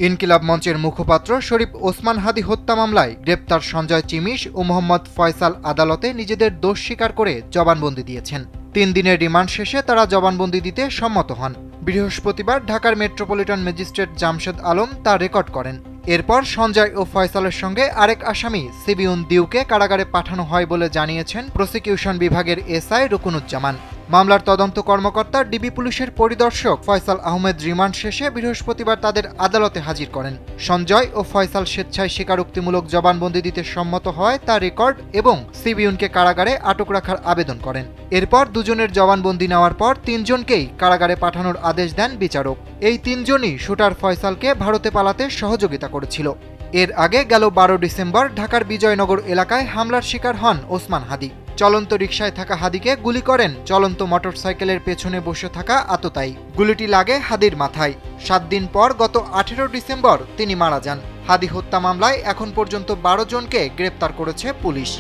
ইনকিলাব মঞ্চের মুখপাত্র শরীফ ওসমান হাদি হত্যা মামলায় গ্রেপ্তার সঞ্জয় চিমিশ ও মোহাম্মদ ফয়সাল আদালতে নিজেদের দোষ স্বীকার করে জবানবন্দি দিয়েছেন। ৩ দিনের রিমান্ড শেষে তারা জবানবন্দি দিতে সম্মত হন। বৃহস্পতিবার ঢাকার মেট্রোপলিটন ম্যাজিস্ট্রেট জামশেদ আলম তা রেকর্ড করেন। এরপর সঞ্জয় ও ফয়সালের সঙ্গে আরেক আসামি সিবিউন দিউকে কারাগারে পাঠানো হয় বলে জানিয়েছেন প্রসিকিউশন বিভাগের এসআই রুকুনুজ্জামান। মামলার তদন্ত কর্মকর্তা ডিবি পুলিশের পরিদর্শক ফয়সাল আহমেদ রিমান্ড শেষে বৃহস্পতিবার তাদের আদালতে হাজির করেন। সঞ্জয় ও ফয়সাল স্বেচ্ছায় স্বীকারোক্তিমূলক জবানবন্দি দিতে সম্মত হয় তা রেকর্ড এবং সিবিউনকে কারাগারে আটক রাখার আবেদন করেন। এরপর দুজনের জবানবন্দি নেওয়ার পর ৩ জনকেই কারাগারে পাঠানোর আদেশ দেন বিচারক। এই ৩ জনই শুটার ফয়সালকে ভারতে পালাতে সহযোগিতা করেছিল। এর আগে গেল ১২ ডিসেম্বর ঢাকার বিজয়নগর এলাকায় হামলার শিকার হন ওসমান হাদি। চলন্ত রিকশায় থাকা হাদিকে গুলি করেন চলন্ত মোটরসাইকেলের পেছনে বসে থাকা আততায়ী। গুলিটি লাগে হাদির মাথায়। ৭ দিন পর গত ১৮ ডিসেম্বর তিনি মারা যান। হাদি হত্যা মামলায় এখন পর্যন্ত ১২ জনকে গ্রেপ্তার করেছে পুলিশ।